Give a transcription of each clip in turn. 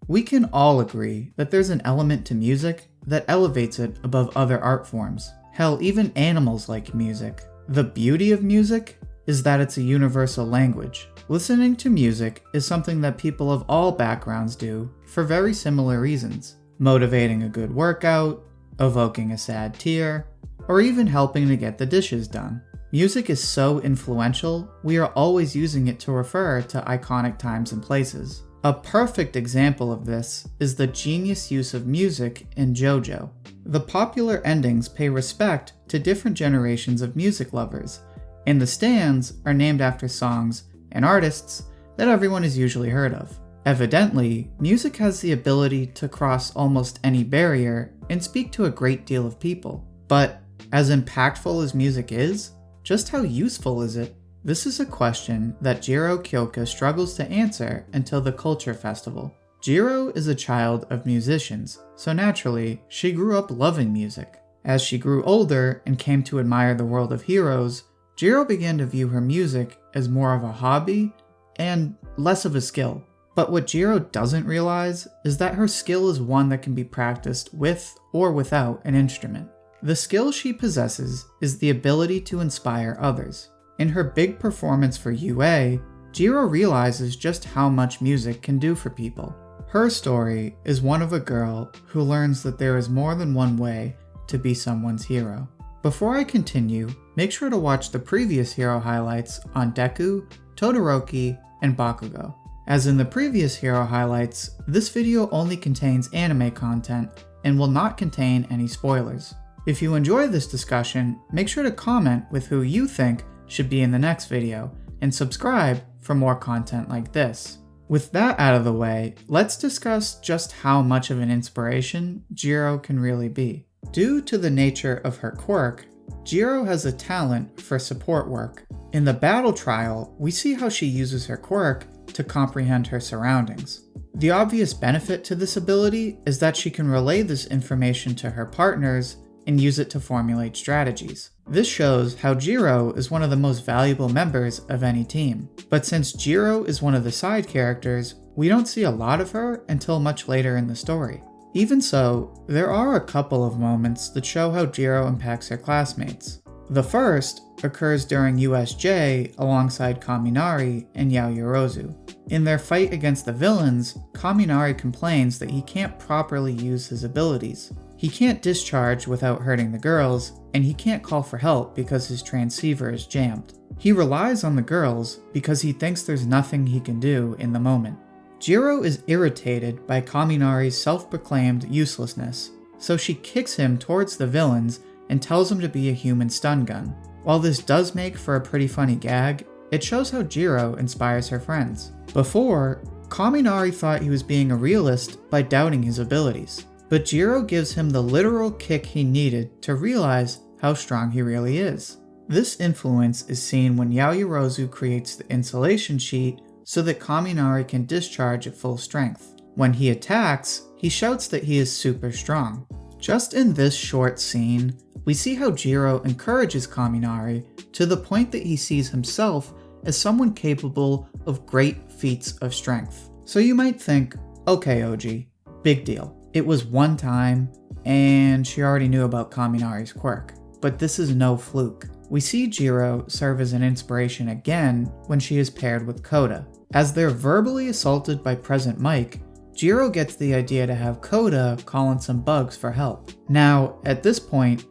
We can all agree that there's an element to music that elevates it above other art forms. Hell, even animals like music. The beauty of music is that it's a universal language. Listening to music is something that people of all backgrounds do for very similar reasons. Motivating a good workout, evoking a sad tear, or even helping to get the dishes done. Music is so influential, we are always using it to refer to iconic times and places. A perfect example of this is the genius use of music in JoJo. The popular endings pay respect to different generations of music lovers, and the stands are named after songs and artists that everyone has usually heard of. Evidently, music has the ability to cross almost any barrier and speak to a great deal of people. But as impactful as music is, just how useful is it? This is a question that Jiro Kyoka struggles to answer until the Culture Festival. Jiro is a child of musicians, so naturally, she grew up loving music. As she grew older and came to admire the world of heroes, Jiro began to view her music as more of a hobby and less of a skill. But what Jiro doesn't realize is that her skill is one that can be practiced with or without an instrument. The skill she possesses is the ability to inspire others. In her big performance for UA, Jiro realizes just how much music can do for people. Her story is one of a girl who learns that there is more than one way to be someone's hero. Before I continue, make sure to watch the previous hero highlights on Deku, Todoroki, and Bakugo. As in the previous hero highlights, this video only contains anime content and will not contain any spoilers. If you enjoy this discussion, make sure to comment with who you think should be in the next video, and subscribe for more content like this. With that out of the way, let's discuss just how much of an inspiration Jiro can really be. Due to the nature of her quirk, Jiro has a talent for support work. In the battle trial, we see how she uses her quirk to comprehend her surroundings. The obvious benefit to this ability is that she can relay this information to her partners and use it to formulate strategies. This shows how Jiro is one of the most valuable members of any team. But since Jiro is one of the side characters, we don't see a lot of her until much later in the story. Even so, there are a couple of moments that show how Jiro impacts her classmates. The first occurs during USJ alongside Kaminari and Yaoyorozu. In their fight against the villains, Kaminari complains that he can't properly use his abilities. He can't discharge without hurting the girls, and he can't call for help because his transceiver is jammed. He relies on the girls because he thinks there's nothing he can do in the moment. Jiro is irritated by Kaminari's self-proclaimed uselessness, so she kicks him towards the villains and tells him to be a human stun gun. While this does make for a pretty funny gag, it shows how Jiro inspires her friends. Before, Kaminari thought he was being a realist by doubting his abilities, but Jiro gives him the literal kick he needed to realize how strong he really is. This influence is seen when Yaoyorozu creates the insulation sheet so that Kaminari can discharge at full strength. When he attacks, he shouts that he is super strong. Just in this short scene, we see how Jiro encourages Kaminari to the point that he sees himself as someone capable of great feats of strength. So you might think, okay Ouji, big deal. It was one time, and she already knew about Kaminari's quirk. But this is no fluke. We see Jiro serve as an inspiration again when she is paired with Koda. As they're verbally assaulted by Present Mike, Jiro gets the idea to have Koda call in some bugs for help. Now, at this point,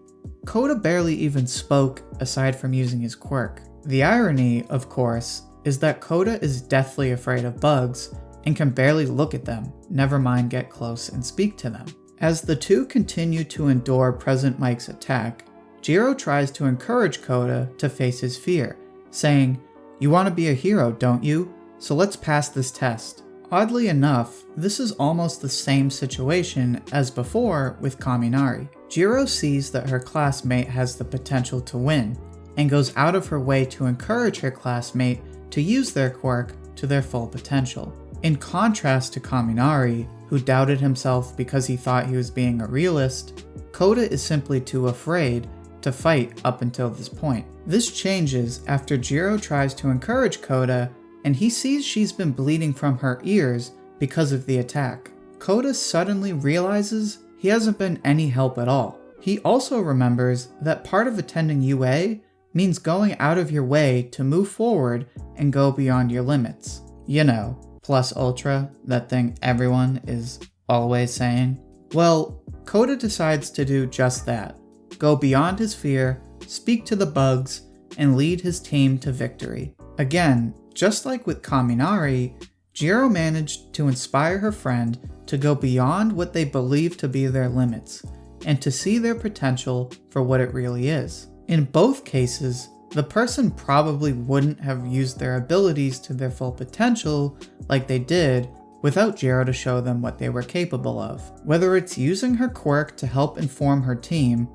Koda barely even spoke aside from using his quirk. The irony, of course, is that Koda is deathly afraid of bugs and can barely look at them, never mind get close and speak to them. As the two continue to endure Present Mike's attack, Jiro tries to encourage Koda to face his fear, saying, "You want to be a hero, don't you? So let's pass this test." Oddly enough, this is almost the same situation as before with Kaminari. Jiro sees that her classmate has the potential to win, and goes out of her way to encourage her classmate to use their quirk to their full potential. In contrast to Kaminari, who doubted himself because he thought he was being a realist, Koda is simply too afraid to fight up until this point. This changes after Jiro tries to encourage Koda, and he sees she's been bleeding from her ears because of the attack. Kota suddenly realizes he hasn't been any help at all. He also remembers that part of attending UA means going out of your way to move forward and go beyond your limits. You know, plus ultra, that thing everyone is always saying. Well, Kota decides to do just that. Go beyond his fear, speak to the bugs, and lead his team to victory. Again, just like with Kaminari, Jiro managed to inspire her friend to go beyond what they believe to be their limits, and to see their potential for what it really is. In both cases, the person probably wouldn't have used their abilities to their full potential like they did without Jiro to show them what they were capable of. Whether it's using her quirk to help inform her team,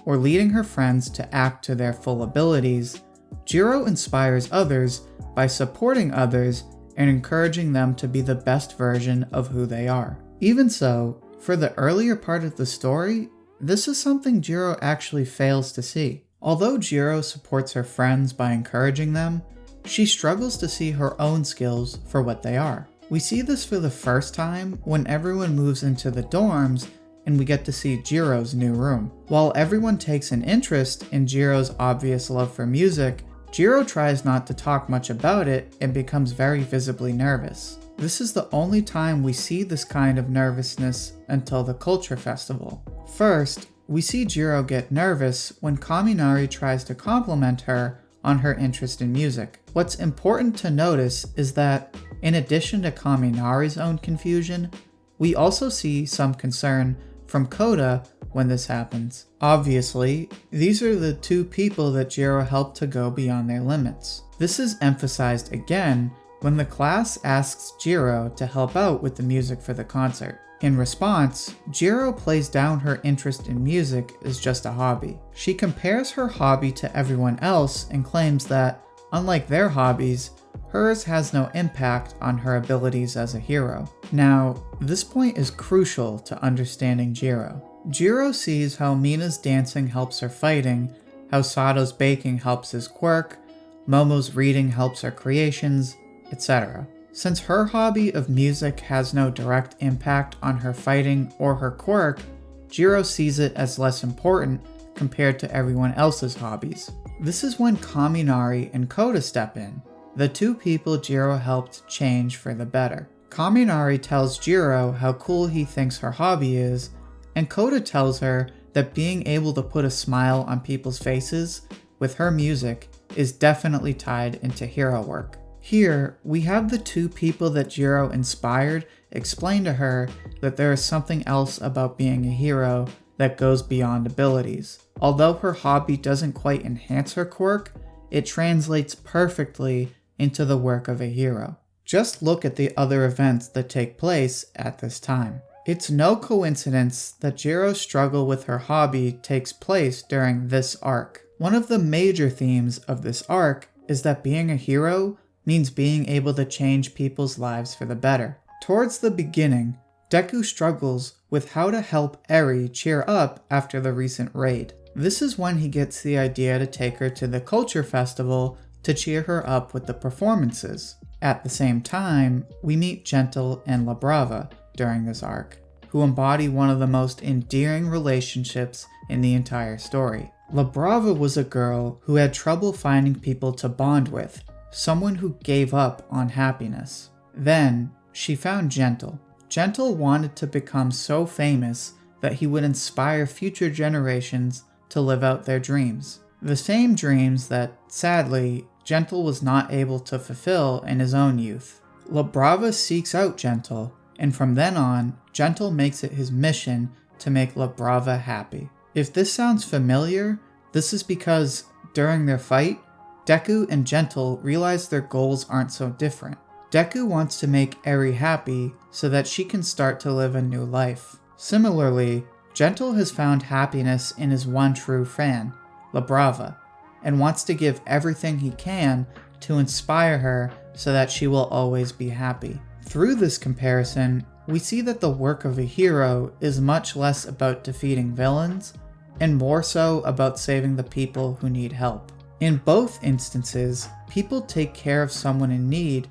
or leading her friends to act to their full abilities, Jiro inspires others by supporting others and encouraging them to be the best version of who they are. Even so, for the earlier part of the story, this is something Jiro actually fails to see. Although Jiro supports her friends by encouraging them, she struggles to see her own skills for what they are. We see this for the first time when everyone moves into the dorms and we get to see Jiro's new room. While everyone takes an interest in Jiro's obvious love for music, Jiro tries not to talk much about it and becomes very visibly nervous. This is the only time we see this kind of nervousness until the Culture Festival. First, we see Jiro get nervous when Kaminari tries to compliment her on her interest in music. What's important to notice is that, in addition to Kaminari's own confusion, we also see some concern from Kota when this happens. Obviously, these are the two people that Jiro helped to go beyond their limits. This is emphasized again when the class asks Jiro to help out with the music for the concert. In response, Jiro plays down her interest in music as just a hobby. She compares her hobby to everyone else and claims that, unlike their hobbies, hers has no impact on her abilities as a hero. Now, this point is crucial to understanding Jiro. Jiro sees how Mina's dancing helps her fighting, how Sato's baking helps his quirk, Momo's reading helps her creations, etc. Since her hobby of music has no direct impact on her fighting or her quirk, Jiro sees it as less important compared to everyone else's hobbies. This is when Kaminari and Kota step in, the two people Jiro helped change for the better. Kaminari tells Jiro how cool he thinks her hobby is, and Kota tells her that being able to put a smile on people's faces with her music is definitely tied into hero work. Here, we have the two people that Jiro inspired explain to her that there is something else about being a hero that goes beyond abilities. Although her hobby doesn't quite enhance her quirk, it translates perfectly into the work of a hero. Just look at the other events that take place at this time. It's no coincidence that Jiro's struggle with her hobby takes place during this arc. One of the major themes of this arc is that being a hero means being able to change people's lives for the better. Towards the beginning, Deku struggles with how to help Eri cheer up after the recent raid. This is when he gets the idea to take her to the Culture Festival to cheer her up with the performances. At the same time, we meet Gentle and La Brava during this arc, who embody one of the most endearing relationships in the entire story. La Brava was a girl who had trouble finding people to bond with, someone who gave up on happiness. Then, she found Gentle. Gentle wanted to become so famous that he would inspire future generations to live out their dreams. The same dreams that, sadly, Gentle was not able to fulfill in his own youth. La Brava seeks out Gentle, and from then on, Gentle makes it his mission to make La Brava happy. If this sounds familiar, this is because, during their fight, Deku and Gentle realize their goals aren't so different. Deku wants to make Eri happy so that she can start to live a new life. Similarly, Gentle has found happiness in his one true fan, La Brava, and wants to give everything he can to inspire her so that she will always be happy. Through this comparison, we see that the work of a hero is much less about defeating villains, and more so about saving the people who need help. In both instances, people take care of someone in need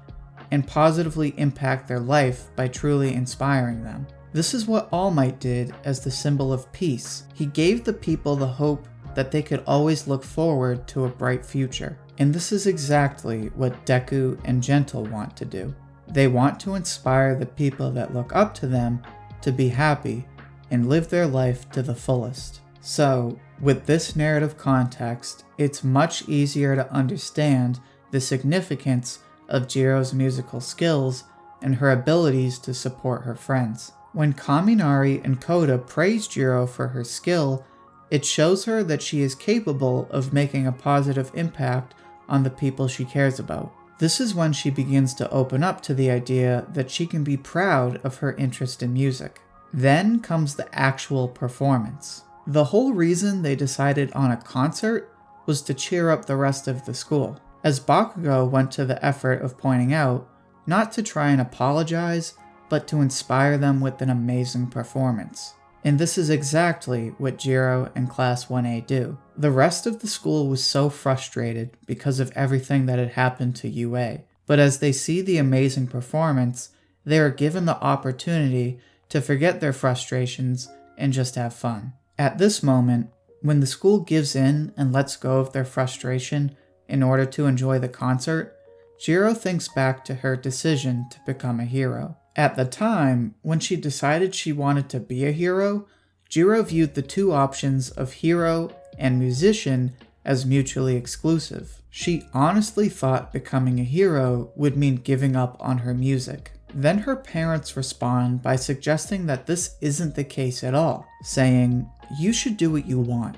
and positively impact their life by truly inspiring them. This is what All Might did as the symbol of peace. He gave the people the hope that they could always look forward to a bright future. And this is exactly what Deku and Gentle want to do. They want to inspire the people that look up to them to be happy and live their life to the fullest. So, with this narrative context, it's much easier to understand the significance of Jiro's musical skills and her abilities to support her friends. When Kaminari and Koda praise Jiro for her skill, it shows her that she is capable of making a positive impact on the people she cares about. This is when she begins to open up to the idea that she can be proud of her interest in music. Then comes the actual performance. The whole reason they decided on a concert was to cheer up the rest of the school, as Bakugo went to the effort of pointing out, not to try and apologize, but to inspire them with an amazing performance. And this is exactly what Jiro and Class 1A do. The rest of the school was so frustrated because of everything that had happened to UA, but as they see the amazing performance, they are given the opportunity to forget their frustrations and just have fun. At this moment, when the school gives in and lets go of their frustration in order to enjoy the concert, Jiro thinks back to her decision to become a hero. At the time, when she decided she wanted to be a hero, Jiro viewed the two options of hero and musician as mutually exclusive. She honestly thought becoming a hero would mean giving up on her music. Then her parents respond by suggesting that this isn't the case at all, saying, "You should do what you want.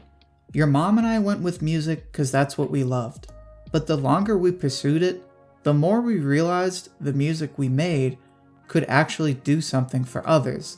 Your mom and I went with music because that's what we loved. But the longer we pursued it, the more we realized the music we made could actually do something for others.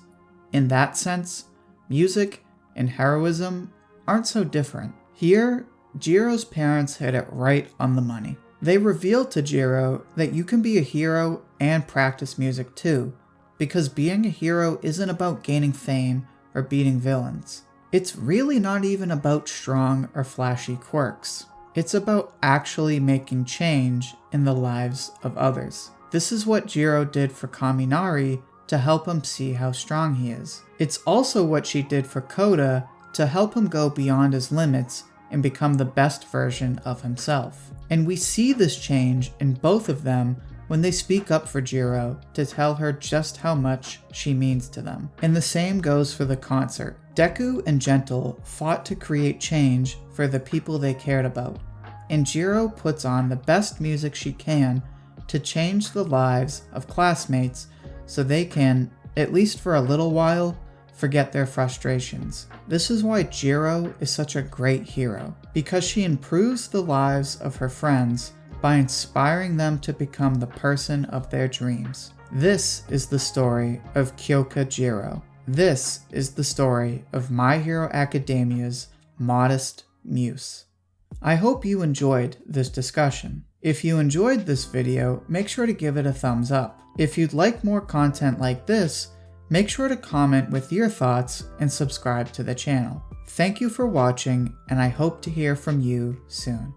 In that sense, music and heroism aren't so different." Here, Jiro's parents hit it right on the money. They revealed to Jiro that you can be a hero and practice music too, because being a hero isn't about gaining fame or beating villains. It's really not even about strong or flashy quirks. It's about actually making change in the lives of others. This is what Jiro did for Kaminari to help him see how strong he is. It's also what she did for Koda to help him go beyond his limits and become the best version of himself. And we see this change in both of them when they speak up for Jiro to tell her just how much she means to them. And the same goes for the concert. Deku and Gentle fought to create change for the people they cared about, and Jiro puts on the best music she can to change the lives of classmates so they can, at least for a little while, forget their frustrations. This is why Jiro is such a great hero, because she improves the lives of her friends by inspiring them to become the person of their dreams. This is the story of Kyoka Jiro. This is the story of My Hero Academia's modest Muse. I hope you enjoyed this discussion. If you enjoyed this video, make sure to give it a thumbs up. If you'd like more content like this, make sure to comment with your thoughts and subscribe to the channel. Thank you for watching, and I hope to hear from you soon.